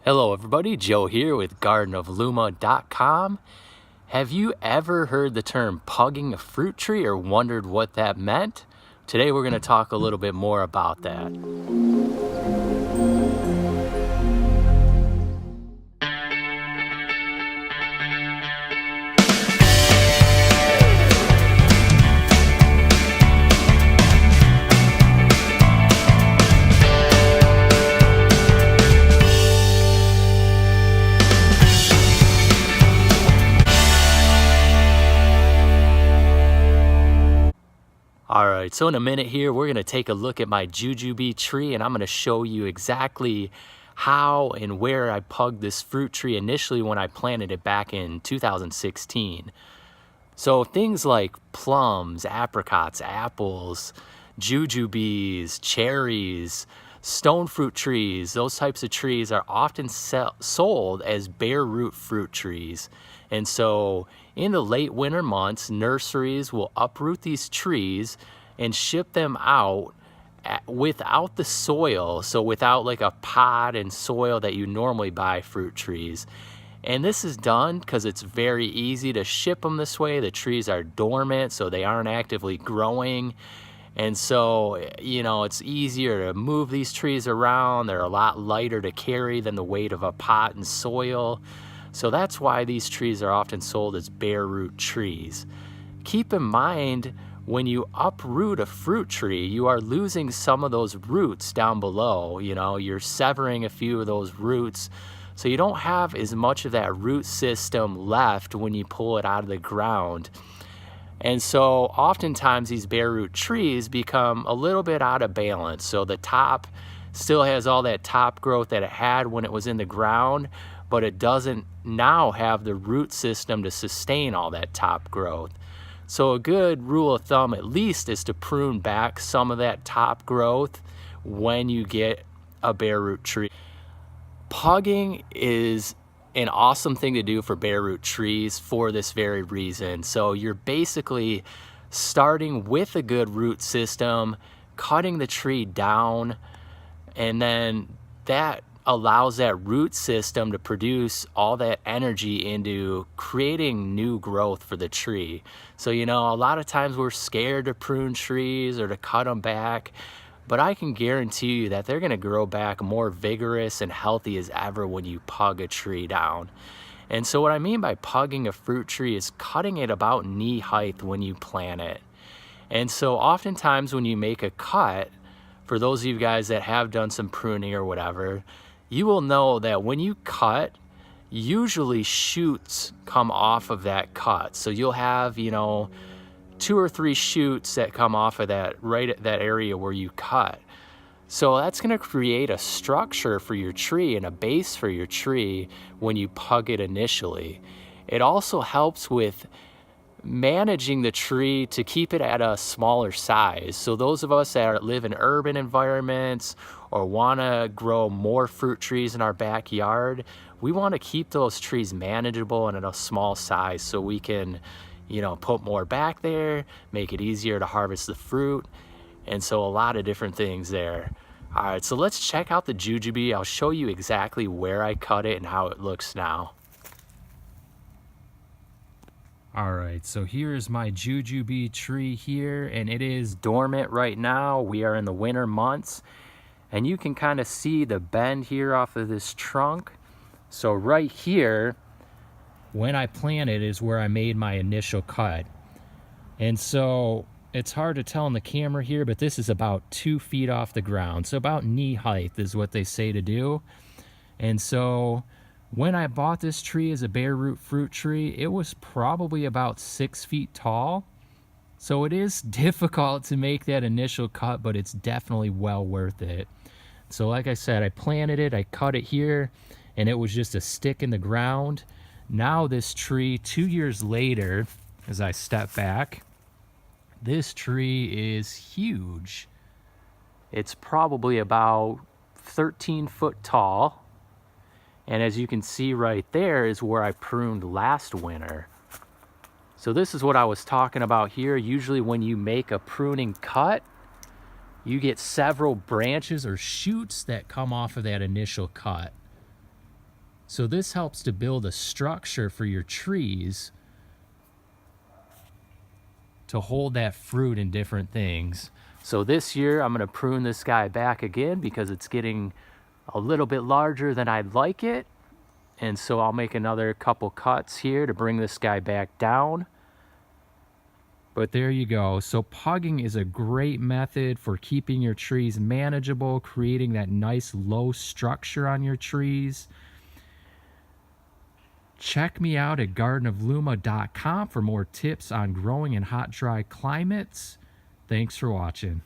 Hello everybody, Joe here with gardenofluma.com. Have you ever heard the term pugging a fruit tree or wondered what that meant? Today we're going to talk a little bit more about that. Alright, so in a minute here, we're going to take a look at my jujube tree and I'm going to show you exactly how and where I pugged this fruit tree initially when I planted it back in 2016. So things like plums, apricots, apples, jujubes, cherries, stone fruit trees, those types of trees are often sold as bare root fruit trees. And so in the late winter months, nurseries will uproot these trees and ship them out without the soil, so without like a pot and soil that you normally buy fruit trees. And this is done because it's very easy to ship them this way. The trees are dormant, so they aren't actively growing. And so, you know, it's easier to move these trees around. They're a lot lighter to carry than the weight of a pot and soil. So that's why these trees are often sold as bare root trees. Keep in mind, when you uproot a fruit tree, you are losing some of those roots down below. You know, you're severing a few of those roots. So you don't have as much of that root system left when you pull it out of the ground. And so oftentimes these bare root trees become a little bit out of balance. So the top still has all that top growth that it had when it was in the ground, but it doesn't now have the root system to sustain all that top growth. So a good rule of thumb at least is to prune back some of that top growth when you get a bare root tree. Pugging is an awesome thing to do for bare root trees for this very reason. So you're basically starting with a good root system, cutting the tree down, and then that allows that root system to produce all that energy into creating new growth for the tree. So, you know, a lot of times we're scared to prune trees or to cut them back, but I can guarantee you that they're going to grow back more vigorous and healthy as ever when you pug a tree down. And so what I mean by pugging a fruit tree is cutting it about knee height when you plant it. And so oftentimes when you make a cut, for those of you guys that have done some pruning or whatever, you will know that when you cut, usually shoots come off of that cut. So you'll have, you know, 2 or 3 shoots that come off of that, right at that area where you cut. So that's going to create a structure for your tree and a base for your tree when you pug it initially. It also helps with managing the tree to keep it at a smaller size. So those of us that live in urban environments or want to grow more fruit trees in our backyard, we want to keep those trees manageable and at a small size so we can, you know, put more back there, make it easier to harvest the fruit. And so a lot of different things there. All right, so let's check out the jujube. I'll show you exactly where I cut it and how it looks now. All right, so here's my jujube tree here, and it is dormant right now. We are in the winter months, and you can kind of see the bend here off of this trunk. So right here, when I planted is where I made my initial cut. And so it's hard to tell in the camera here, but this is about 2 feet off the ground. So about knee height is what they say to do. And so when I bought this tree as a bare root fruit tree, it was probably about 6 feet tall. So it is difficult to make that initial cut, but it's definitely well worth it. So like I said, I planted it, I cut it here, and it was just a stick in the ground. Now this tree, 2 years later, as I step back, this tree is huge. It's probably about 13 foot tall. And as you can see right there is where I pruned last winter. So this is what I was talking about here. Usually when you make a pruning cut, you get several branches or shoots that come off of that initial cut. So this helps to build a structure for your trees to hold that fruit in different things. So this year I'm gonna prune this guy back again because it's getting a little bit larger than I'd like it. And so I'll make another couple cuts here to bring this guy back down. But there you go. So pugging is a great method for keeping your trees manageable, creating that nice low structure on your trees. Check me out at gardenofluma.com for more tips on growing in hot, dry climates. Thanks for watching.